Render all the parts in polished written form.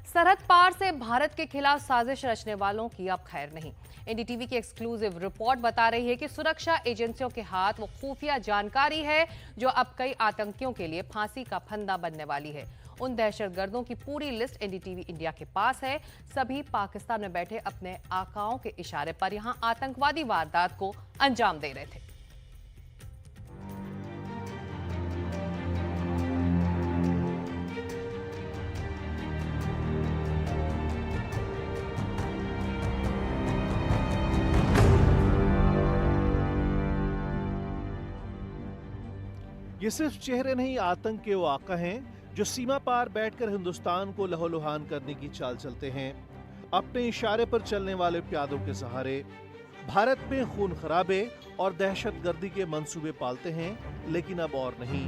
सरहद पार से भारत के खिलाफ साजिश रचने वालों की अब खैर नहीं। एनडीटीवी की एक्सक्लूसिव रिपोर्ट बता रही है कि सुरक्षा एजेंसियों के हाथ वो खुफिया जानकारी है जो अब कई आतंकियों के लिए फांसी का फंदा बनने वाली है। उन दहशतगर्दों की पूरी लिस्ट एनडीटीवी इंडिया के पास है। सभी पाकिस्तान में बैठे अपने आकाओं के इशारे पर यहां आतंकवादी वारदात को अंजाम दे रहे थे। ये सिर्फ चेहरे नहीं, आतंक के वो आका हैं जो सीमा पार बैठकर हिंदुस्तान को लहूलुहान करने की चाल चलते हैं। अपने इशारे पर चलने वाले प्यादों के सहारे भारत में खून खराबे और दहशतगर्दी के मंसूबे पालते हैं, लेकिन अब और नहीं।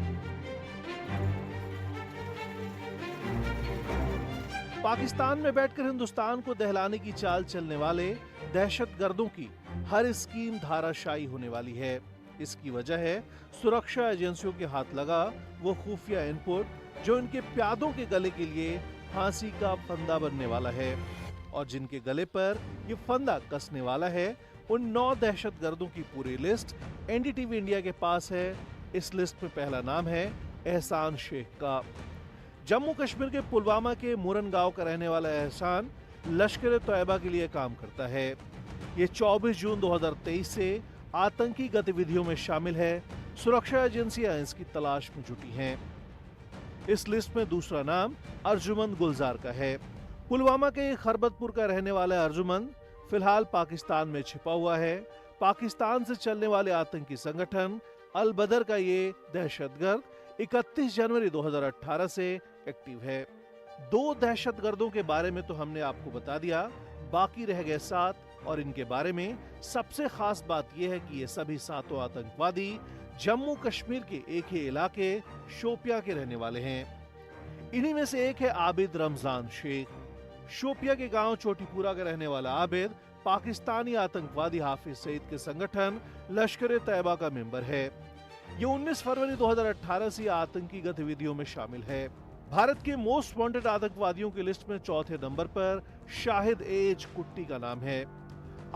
पाकिस्तान में बैठकर हिंदुस्तान को दहलाने की चाल चलने वाले दहशतगर्दों की हर स्कीम धाराशायी होने वाली है। इसकी वजह है सुरक्षा एजेंसियों के हाथ लगा वो खुफिया इनपुट जो इनके प्यादों के गले के लिए फांसी का फंदा बनने वाला है। और जिनके गले पर ये फंदा कसने वाला है, उन 9 दहशतगर्दों की पूरी लिस्ट एनडीटीवी इंडिया के पास है। इस लिस्ट में पहला नाम है एहसान शेख का। जम्मू कश्मीर के पुलवामा के मुरन गांव का रहने वाला एहसान लश्कर तैयबा के लिए काम करता है। ये 24 जून 2023 से आतंकी गतिविधियों में शामिल है। सुरक्षा एजेंसियां इसकी तलाश में जुटी हैं। इस लिस्ट में दूसरा नाम अर्जुमंद गुलजार का है। पुलवामा के खरबतपुर का रहने वाला अर्जुमंद फिलहाल पाकिस्तान में छिपा हुआ है। पाकिस्तान से चलने वाले आतंकी संगठन अल बदर का ये दहशतगर्द 31 जनवरी 2018 से एक्टिव है। 2 दहशतगर्दों के बारे में तो हमने आपको बता दिया, बाकी रह गए 7। और इनके बारे में सबसे खास बात यह है कि ये सभी 7 आतंकवादी जम्मू कश्मीर के एक ही इलाके शोपिया के रहने वाले हैं। इन्हीं में से एक है आबिद रमजान शेख। शोपिया के गांव चोटीपुरा का रहने वाला आबिद पाकिस्तानी आतंकवादी हाफिज सईद के संगठन लश्कर तैयबा का मेंबर है। ये 19 फरवरी 2018 से आतंकी गतिविधियों में शामिल है। भारत के मोस्ट वांटेड आतंकवादियों की लिस्ट में चौथे नंबर पर शाहिद एज कुट्टी का नाम है।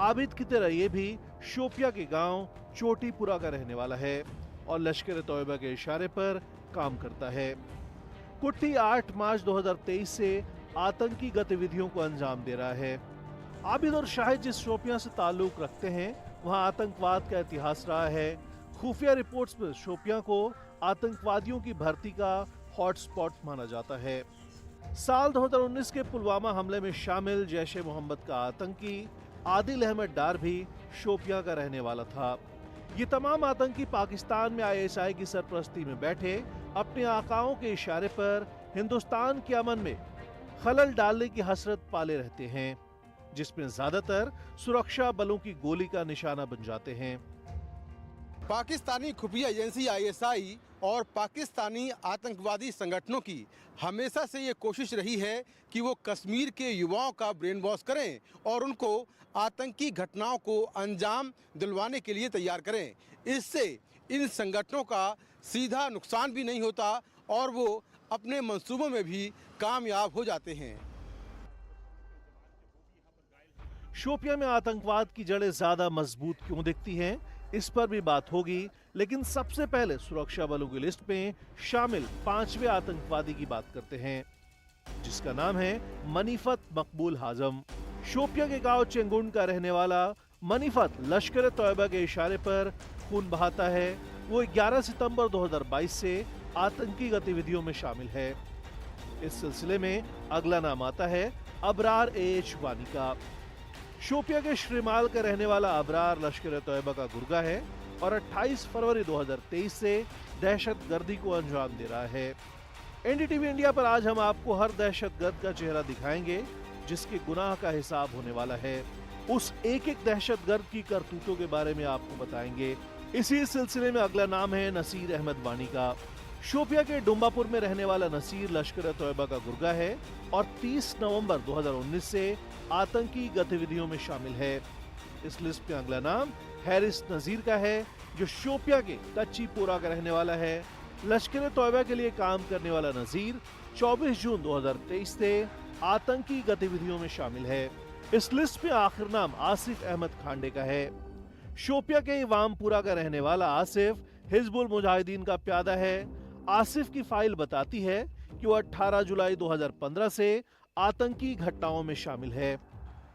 आबिद की तरह ये भी शोपिया के गांव चोटीपुरा का रहने वाला है और लश्कर तैयबा के इशारे पर काम करता है। कुट्टी 8 मार्च 2023 से आतंकी गतिविधियों को अंजाम दे रहा है। आबिद और शाहिद जिस शोपिया से ताल्लुक रखते हैं, वहां आतंकवाद का इतिहास रहा है। खुफिया रिपोर्ट्स में शोपिया को आतंकवादियों की भर्ती का हॉटस्पॉट माना जाता है। साल 2019 के पुलवामा हमले में शामिल जैश ए मोहम्मद का आतंकी आदिल अहमद डार भी शोपिया का रहने वाला था। ये तमाम आतंकी पाकिस्तान में आईएसआई की सरपरस्ती में बैठे अपने आकाओं के इशारे पर हिंदुस्तान के अमन में खलल डालने की हसरत पाले रहते हैं, जिसमें ज्यादातर सुरक्षा बलों की गोली का निशाना बन जाते हैं। पाकिस्तानी खुफिया एजेंसी आईएसआई और पाकिस्तानी आतंकवादी संगठनों की हमेशा से ये कोशिश रही है कि वो कश्मीर के युवाओं का ब्रेन वॉश करें और उनको आतंकी घटनाओं को अंजाम दिलवाने के लिए तैयार करें। इससे इन संगठनों का सीधा नुकसान भी नहीं होता और वो अपने मंसूबों में भी कामयाब हो जाते हैं। शोपिया में आतंकवाद की जड़ें ज्यादा मजबूत क्यों दिखती हैं, इस पर भी बात होगी, लेकिन सबसे पहले सुरक्षा बलों की लिस्ट में शामिल 5वें आतंकवादी की बात करते हैं, जिसका नाम है मनीफत मकबूल हाजम। शोपिया के गांव चेंगुंड का रहने वाला मनीफत लश्कर तैयबा के इशारे पर खून बहाता है। वो 11 सितंबर 2022 से आतंकी गतिविधियों में शामिल है। इस सिलसिले में अगला नाम आता है अबरार एच वानी का। शोपिया के श्रीमाल का रहने वाला अबरार लश्कर तैयबा का गुर्गा है और 28 फरवरी 2023 से दहशतगर्दी को अंजाम दे रहा है। एनडीटीवी इंडिया पर आज हम आपको हर दहशतगर्द का चेहरा दिखाएंगे जिसके गुनाह का हिसाब होने वाला है। उस एक एक दहशतगर्द की करतूतों के बारे में आपको बताएंगे। इसी सिलसिले में अगला नाम है नसीर अहमद वानी का। शोपिया के डुम्बापुर में रहने वाला नसीर लश्कर तैयबा का गुर्गा है और 30 नवंबर 2019 से आतंकी गतिविधियों में शामिल है। इस लिस्ट में अगला नाम हैरिस नजीर का है, जो शोपिया के कच्चीपुरा का रहने वाला है। लश्कर तैयबा के लिए काम करने वाला नजीर 24 जून 2023 से आतंकी गतिविधियों में शामिल है। इस लिस्ट में आखिर नाम आसिफ अहमद खांडे का है। शोपिया के इवामपुरा का रहने वाला आसिफ हिजबुल मुजाहिदीन का प्यादा है। आसिफ की फाइल बताती है कि वो 18 जुलाई 2015 से आतंकी घटनाओं में शामिल है।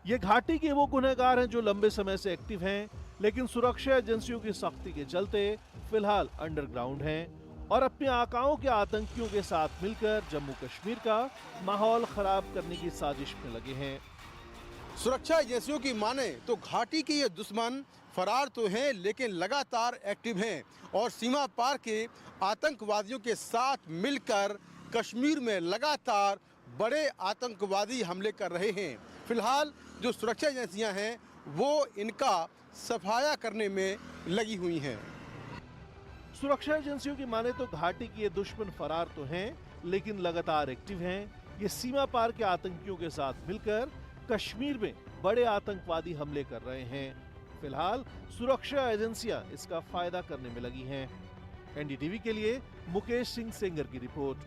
ये घाटी के वो गुनहगार हैं जो लंबे समय से एक्टिव हैं, लेकिन सुरक्षा एजेंसियों की सख्ती के चलते फिलहाल अंडरग्राउंड हैं और अपने आकाओं के आतंकियों के साथ मिलकर जम्मू कश्मीर का माहौल खराब करने की साजिश में लगे हैं। सुरक्षा एजेंसियों की माने तो घाटी के ये दुश्मन फरार तो हैं लेकिन लगातार एक्टिव हैं और सीमा पार के आतंकवादियों के साथ मिलकर कश्मीर में लगातार बड़े आतंकवादी हमले कर रहे हैं। फिलहाल जो सुरक्षा एजेंसियां हैं वो इनका सफाया करने में लगी हुई हैं। सुरक्षा एजेंसियों की माने तो घाटी के ये दुश्मन फरार तो हैं लेकिन लगातार एक्टिव हैं। ये सीमा पार के आतंकियों के साथ मिलकर कश्मीर में बड़े आतंकवादी हमले कर रहे हैं। फिलहाल सुरक्षा एजेंसियां इसका फायदा करने में लगी हैं। एनडीटीवी के लिए मुकेश सिंह सेंगर की रिपोर्ट।